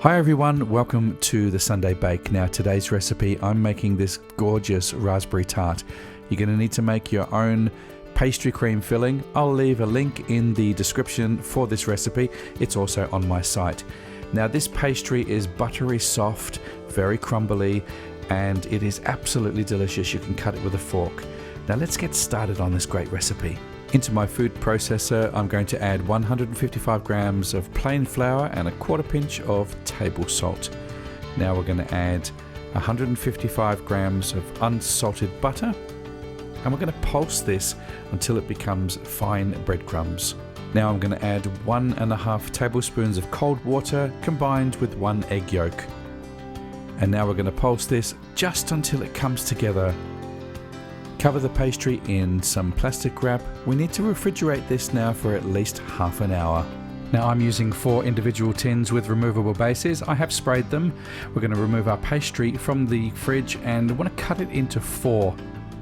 Hi everyone, welcome to the Sunday Bake. Now today's recipe, I'm making this gorgeous raspberry tart. You're going to need to make your own pastry cream filling. I'll leave a link in the description for this recipe. It's also on my site. Now this pastry is buttery soft, very crumbly, and it is absolutely delicious. You can cut it with a fork. Now let's get started on this great recipe. Into my food processor, I'm going to add 155 grams of plain flour and a quarter pinch of table salt. Now we're going to add 155 grams of unsalted butter, and we're going to pulse this until it becomes fine breadcrumbs. Now I'm going to add 1.5 tablespoons of cold water combined with 1 egg yolk. And now we're going to pulse this just until it comes together. Cover the pastry in some plastic wrap. We need to refrigerate this now for at least half an hour. Now I'm using 4 individual tins with removable bases. I have sprayed them. We're going to remove our pastry from the fridge and want to cut it into 4.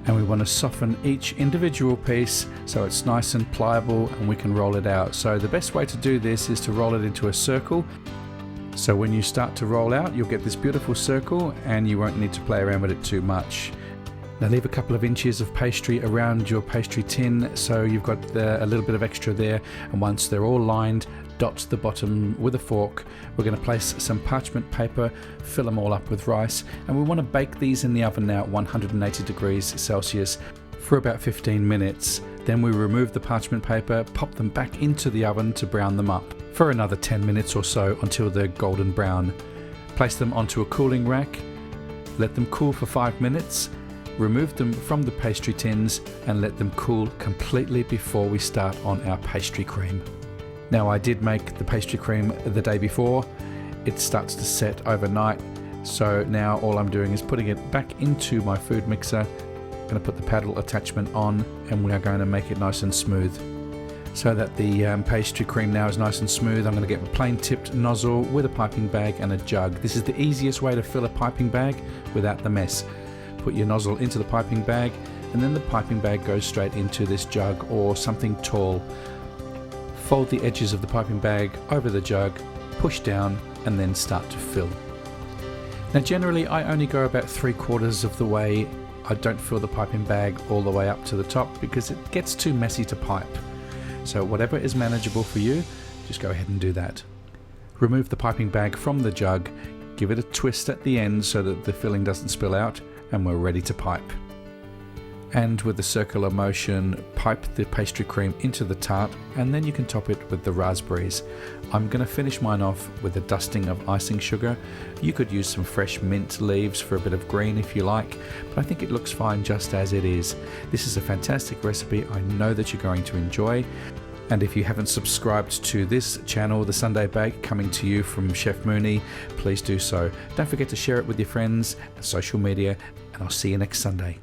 And we want to soften each individual piece so it's nice and pliable and we can roll it out. So the best way to do this is to roll it into a circle. So when you start to roll out, you'll get this beautiful circle and you won't need to play around with it too much. Now leave a couple of inches of pastry around your pastry tin so you've got a little bit of extra there, and once they're all lined, dot the bottom with a fork. We're going to place some parchment paper, fill them all up with rice, and we want to bake these in the oven now at 180 degrees Celsius for about 15 minutes. Then we remove the parchment paper, pop them back into the oven to brown them up for another 10 minutes or so until they're golden brown. Place them onto a cooling rack, let them cool for 5 minutes, remove them from the pastry tins and let them cool completely before we start on our pastry cream. Now I did make the pastry cream the day before. It starts to set overnight, so now all I'm doing is putting it back into my food mixer. I'm going to put the paddle attachment on and we are going to make it nice and smooth. So that the pastry cream now is nice and smooth, I'm going to get a plain tipped nozzle with a piping bag and a jug. This is the easiest way to fill a piping bag without the mess. Put your nozzle into the piping bag and then the piping bag goes straight into this jug or something tall. Fold the edges of the piping bag over the jug, push down and then start to fill. Now generally I only go about 3/4 of the way. I don't fill the piping bag all the way up to the top because it gets too messy to pipe. So whatever is manageable for you, just go ahead and do that. Remove the piping bag from the jug, give it a twist at the end so that the filling doesn't spill out, and we're ready to pipe. And with the circular motion, pipe the pastry cream into the tart and then you can top it with the raspberries. I'm going to finish mine off with a dusting of icing sugar. You could use some fresh mint leaves for a bit of green if you like, but I think it looks fine just as it is. This is a fantastic recipe. I know that you're going to enjoy. And if you haven't subscribed to this channel, The Sunday Bake, coming to you from Chef Mooney, please do so. Don't forget to share it with your friends and social media, and I'll see you next Sunday.